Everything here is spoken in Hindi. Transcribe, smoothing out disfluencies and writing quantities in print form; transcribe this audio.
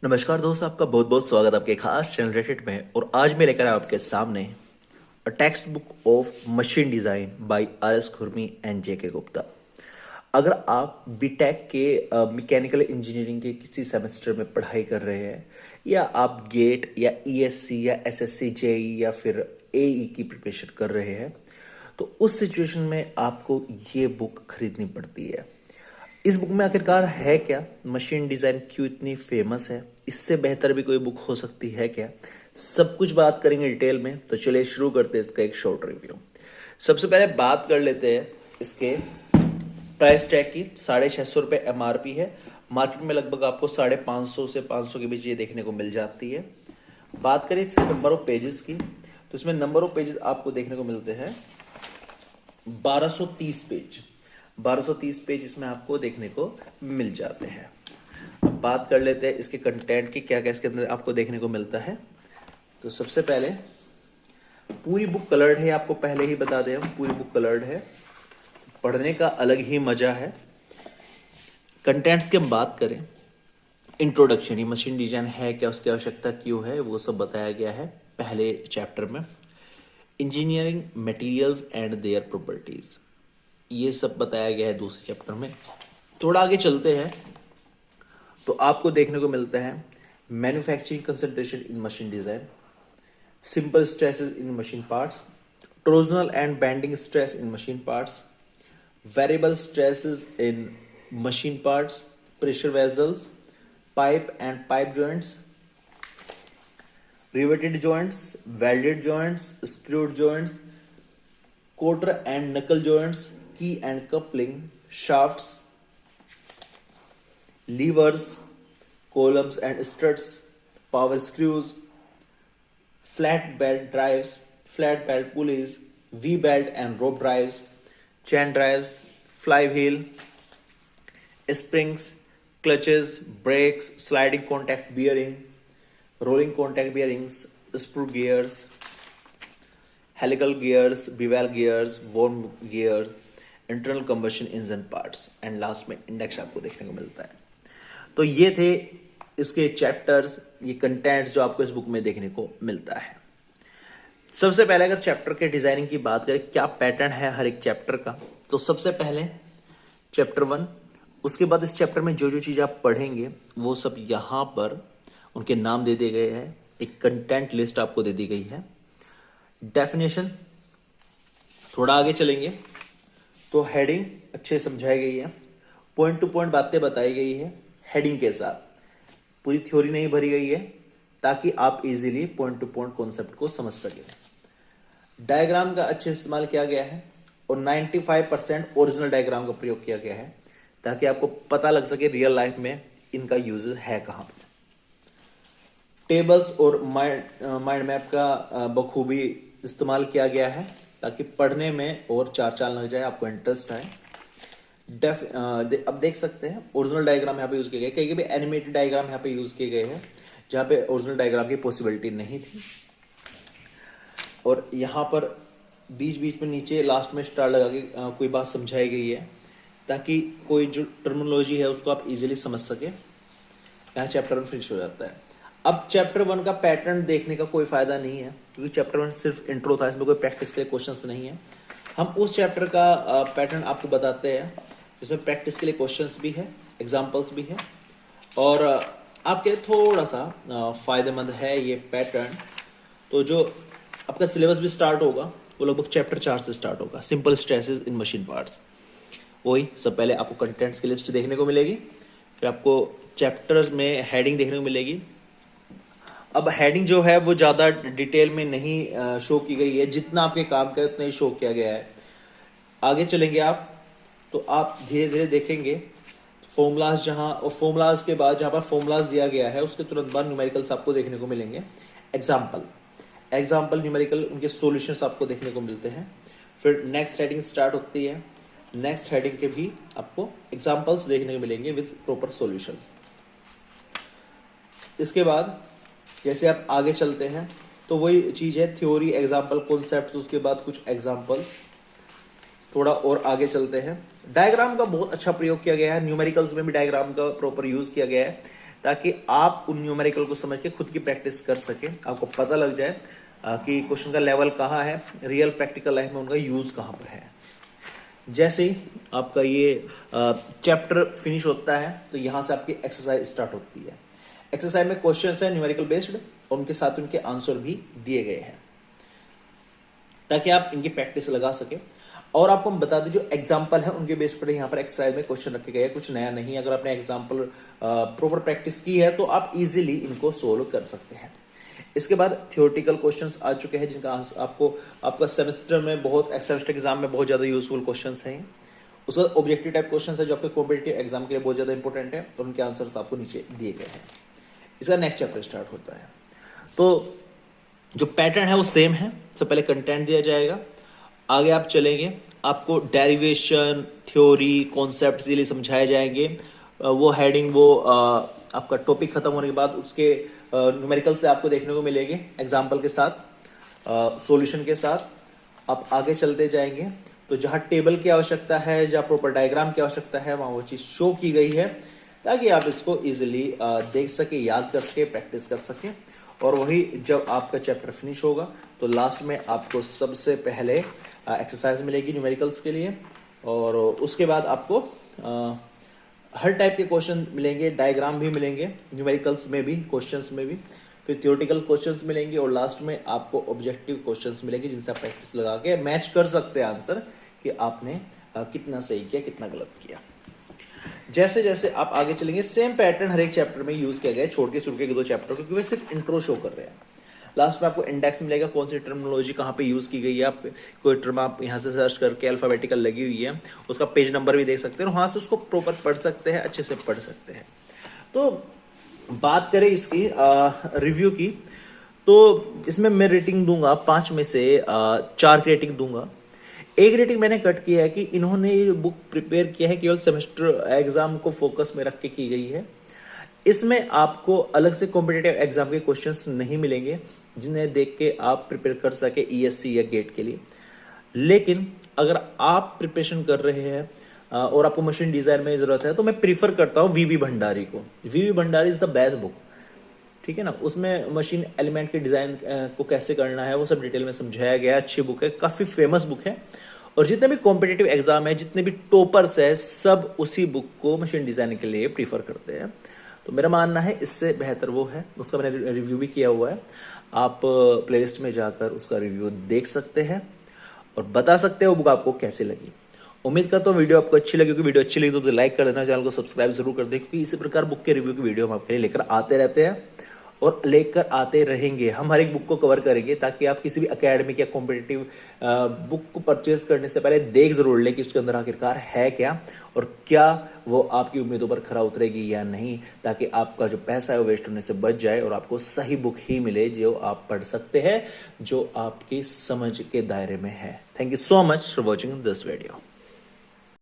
नमस्कार दोस्त, आपका बहुत बहुत स्वागत आपके खास चैनल रेटेड में। और आज मैं लेकर आया आपके सामने a text book of machine design by R S खुरमी एंड जे के गुप्ता। अगर आप बीटेक के मैकेनिकल इंजीनियरिंग के किसी सेमेस्टर में पढ़ाई कर रहे हैं, या आप गेट या ईएससी या एसएससी जेई या फिर एई की प्रिपरेशन कर रहे हैं, तो उस सिचुएशन में आपको ये बुक खरीदनी पड़ती है। इस बुक में आखिरकार है क्या, मशीन डिज़ाइन क्यों इतनी फेमस है, इससे बेहतर भी कोई बुक हो सकती है क्या, सब कुछ बात करेंगे डिटेल में। तो चलिए शुरू करते हैं इसका एक शॉर्ट रिव्यू। सबसे पहले बात कर लेते हैं इसके प्राइस टैग की। 650 रुपये MRP है। मार्केट में लगभग आपको 550 से 500 के बीच ये देखने को मिल जाती है। बात करें इसके नंबर ऑफ पेजेस की, तो इसमें नंबर ऑफ पेजेस आपको देखने को मिलते हैं 1230 पेज। 1230 पेज इसमें आपको देखने को मिल जाते हैं। अब बात कर लेते हैं इसके कंटेंट की, क्या क्या इसके अंदर आपको देखने को मिलता है। तो सबसे पहले पूरी बुक कलर्ड है, आपको पहले ही बता दें हम, पूरी बुक कलर्ड है। पढ़ने का अलग ही मजा है। कंटेंट्स की हम बात करें, इंट्रोडक्शन, ये मशीन डिजाइन है क्या, उसकी आवश्यकता क्यों है, वो सब बताया गया है पहले चैप्टर में। Engineering materials and their properties, ये सब बताया गया है दूसरे चैप्टर में। थोड़ा आगे चलते हैं तो आपको देखने को मिलता है manufacturing concentration in machine design, simple stresses in machine parts, torsional and bending stress in machine parts, variable stresses in machine parts, pressure vessels, pipe and pipe joints, riveted joints, welded joints, screwed joints, quarter and knuckle joints, key and coupling, shafts, levers, columns and struts, power screws, flat belt drives, flat belt pulleys, V belt and rope drives, chain drives, flywheel, springs, clutches, brakes, sliding contact bearing, rolling contact bearings, screw gears, helical gears, bevel gears, worm gears, internal combustion engine parts, and last में इंडेक्स आपको देखने को मिलता है। तो ये थे इसके चैप्टर्स, ये कंटेंट्स जो आपको इस बुक में देखने को मिलता है। सबसे पहले अगर चैप्टर के डिजाइनिंग की बात करें, क्या पैटर्न है हर एक चैप्टर का, तो सबसे पहले चैप्टर 1, उसके बाद इस चैप्टर में जो जो चीज़ आप पढ़ेंगे वो सब यहाँ पर उनके नाम दे दिए गए हैं। एक कंटेंट लिस्ट आपको दे दी गई है। डेफिनेशन, थोड़ा आगे चलेंगे तो हेडिंग अच्छे समझाई गई है, पॉइंट टू पॉइंट बातें बताई गई है हेडिंग के साथ। पूरी थ्योरी नहीं भरी गई है ताकि आप easily point two point concept को समझ सकें। डायग्राम का अच्छे इस्तेमाल किया गया है और 95% ओरिजिनल डायग्राम का प्रयोग किया गया है ताकि आपको पता लग सके रियल लाइफ में इनका यूज है कहाँ पर। टेबल्स और माइंड मैप का बखूबी इस्तेमाल किया गया है ताकि पढ़ने में और चार चाल लग जाए, आपको इंटरेस्ट आए। अब देख सकते हैं ओरिजिनल डायग्राम यहाँ पे यूज किए गए, कहीं भी एनिमेटेड डायग्राम यहाँ पे यूज किए गए हैं जहाँ पे ओरिजिनल डायग्राम की पॉसिबिलिटी नहीं थी। और यहाँ पर बीच बीच में नीचे लास्ट में स्टार लगा के कोई बात समझाई गई है ताकि कोई जो टर्मिनोलॉजी है उसको आप इजीली समझ सके। यहाँ चैप्टर 1 फिनिश हो जाता है। अब चैप्टर 1 का पैटर्न देखने का कोई फायदा नहीं है क्योंकि चैप्टर 1 सिर्फ इंट्रो था, इसमें कोई प्रैक्टिस के क्वेश्चंस नहीं है। हम उस चैप्टर का पैटर्न आपको बताते हैं जिसमें प्रैक्टिस के लिए क्वेश्चंस भी है, एग्जांपल्स भी है और आपके लिए थोड़ा सा फायदेमंद है ये पैटर्न। तो जो आपका सिलेबस भी स्टार्ट होगा वो लगभग चैप्टर 4 से स्टार्ट होगा, simple stresses in machine parts. वही सब पहले आपको कंटेंट्स की लिस्ट देखने को मिलेगी, फिर आपको चैप्टर में हेडिंग देखने को मिलेगी। अब हेडिंग जो है वो ज़्यादा डिटेल में नहीं शो की गई है, जितना आपके काम का उतना ही शो किया गया है। आगे चलेंगे आप तो आप धीरे धीरे देखेंगे फॉर्मूलाज, जहाँ और फॉर्मूलाज के बाद जहाँ पर फॉर्मूलाज दिया गया है उसके तुरंत बाद न्यूमेरिकल्स आपको देखने को मिलेंगे। एग्जाम्पल न्यूमेरिकल, उनके सॉल्यूशंस आपको देखने को मिलते हैं। फिर नेक्स्ट हेडिंग स्टार्ट होती है, नेक्स्ट हेडिंग के भी आपको एग्जाम्पल्स देखने को मिलेंगे विद प्रॉपर सॉल्यूशंस। इसके बाद जैसे आप आगे चलते हैं तो वही चीज़ है, थ्योरी, एग्जाम्पल, कॉन्सेप्ट, उसके बाद कुछ एग्जाम्पल्स। थोड़ा और आगे चलते हैं। डायग्राम का बहुत अच्छा प्रयोग किया गया है, न्यूमेरिकल्स में भी डायग्राम का प्रॉपर यूज किया गया है ताकि आप उन न्यूमेरिकल को समझ के खुद की प्रैक्टिस कर सके, आपको पता लग जाए कि क्वेश्चन का लेवल कहाँ है, रियल प्रैक्टिकल लाइफ में उनका यूज कहाँ पर है। जैसे ही आपका ये चैप्टर फिनिश होता है तो यहाँ से आपकी एक्सरसाइज स्टार्ट होती है। एक्सरसाइज में क्वेश्चंस है न्यूमेरिकल बेस्ड और उनके साथ उनके आंसर भी दिए गए हैं ताकि आप इनकी प्रैक्टिस लगा सके। और आपको हम बता दें जो एग्जाम्पल है उनके बेस पर यहाँ पर एक्सरसाइज में क्वेश्चन रखे गए हैं, कुछ नया नहीं। अगर आपने एग्जाम्पल प्रॉपर प्रैक्टिस की है तो आप इजीली इनको सोल्व कर सकते हैं। इसके बाद थियोरेटिकल क्वेश्चंस आ चुके हैं जिनका आपको आपका सेमेस्टर में सेमेस्टर एग्जाम में बहुत ज़्यादा यूजफुल क्वेश्चंस हैं। उसके बाद ऑब्जेक्टिव टाइप क्वेश्चंस है जो आपके कॉम्पिटिटिव एग्जाम के लिए बहुत ज़्यादा इंपॉर्टेंट है और उनके आंसर्स आपको नीचे दिए गए हैं। इसका नेक्स्ट चैप्टर स्टार्ट होता है। तो जो पैटर्न है वो सेम है, सबसे पहले कंटेंट दिया जाएगा, आगे आप चलेंगे, आपको डेरिवेशन, थ्योरी, कॉन्सेप्ट इजीली समझाए जाएंगे। वो हेडिंग वो आपका टॉपिक खत्म होने के बाद उसके न्यूमेरिकल से आपको देखने को मिलेंगे, एग्जाम्पल के साथ, सॉल्यूशन के साथ आप आगे चलते जाएंगे। तो जहाँ टेबल की आवश्यकता है, जहाँ प्रॉपर डायग्राम की आवश्यकता है, वहाँ वो चीज़ शो की गई है ताकि आप इसको इजीली देख सके, याद कर सके, प्रैक्टिस कर सके। और वही जब आपका चैप्टर फिनिश होगा तो लास्ट में आपको सबसे पहले एक्सरसाइज मिलेगी न्यूमेरिकल्स के लिए और उसके बाद आपको हर टाइप के क्वेश्चन मिलेंगे, डायग्राम भी मिलेंगे न्यूमेरिकल्स में भी, क्वेश्चंस में भी, फिर थ्योरेटिकल क्वेश्चंस मिलेंगे और लास्ट में आपको ऑब्जेक्टिव क्वेश्चंस मिलेंगे जिनसे आप प्रैक्टिस लगा के मैच कर सकते हैं आंसर कि आपने कितना सही किया, कितना गलत किया। जैसे जैसे आप आगे चलेंगे सेम पैटर्न हर एक चैप्टर में यूज किया गया है, छोड़ के शुरू के 2 चैप्टर क्योंकि वे सिर्फ इंट्रो शो कर रहे हैं। लास्ट में आपको इंडेक्स मिलेगा, कौन सी टर्मिनोलॉजी कहाँ पे यूज की गई है, आप कोई टर्म आप यहाँ से सर्च करके अल्फाबेटिकल लगी हुई है उसका पेज नंबर भी देख सकते हैं और वहाँ से उसको प्रॉपर पढ़ सकते हैं, अच्छे से पढ़ सकते हैं। तो बात करें इसकी रिव्यू की, तो इसमें मैं रेटिंग दूंगा 5 में से 4 की रेटिंग दूंगा। एक रेटिंग मैंने कट किया है कि इन्होंने ये बुक प्रिपेयर किया है केवल सेमेस्टर एग्जाम को फोकस में रख के की गई है। इसमें आपको अलग से कॉम्पिटिटिव एग्जाम के क्वेश्चंस नहीं मिलेंगे जिन्हें देख के आप प्रिपेयर कर सके ईएससी या गेट के लिए। लेकिन अगर आप प्रिपरेशन कर रहे हैं और आपको मशीन डिजाइन में जरूरत है तो मैं प्रीफर करता हूँ वीवी भंडारी को। VV Bhandari is the best book, ठीक है ना। उसमें मशीन एलिमेंट के डिजाइन को कैसे करना है वो सब डिटेल में समझाया गया है। अच्छी बुक है, काफी फेमस बुक है और जितने भी कॉम्पिटिटिव एग्जाम है, जितने भी टॉपर्स है, सब उसी बुक को मशीन डिजाइनिंग के लिए प्रीफर करते हैं। तो मेरा मानना है इससे बेहतर वो है, उसका मैंने रिव्यू भी किया हुआ है। आप प्लेलिस्ट में जाकर उसका रिव्यू देख सकते हैं और बता सकते हैं वो बुक आपको कैसी लगी। उम्मीद करता हूँ वीडियो आपको अच्छी लगी होगी। वीडियो अच्छी लगी तो लाइक कर देना, चैनल को सब्सक्राइब जरूर कर दें क्योंकि इसी प्रकार बुक के रिव्यू की वीडियो हम आपके लिए लेकर आते रहते हैं और लेकर आते रहेंगे। हम हर एक बुक को कवर करेंगे ताकि आप किसी भी एकेडमिक या कॉम्पिटिटिव बुक को परचेज करने से पहले देख जरूर लें कि उसके अंदर आखिरकार है क्या और क्या वो आपकी उम्मीदों पर खरा उतरेगी या नहीं, ताकि आपका जो पैसा है वो वेस्ट होने से बच जाए और आपको सही बुक ही मिले जो आप पढ़ सकते हैं, जो आपकी समझ के दायरे में है। Thank you so much for watching this video.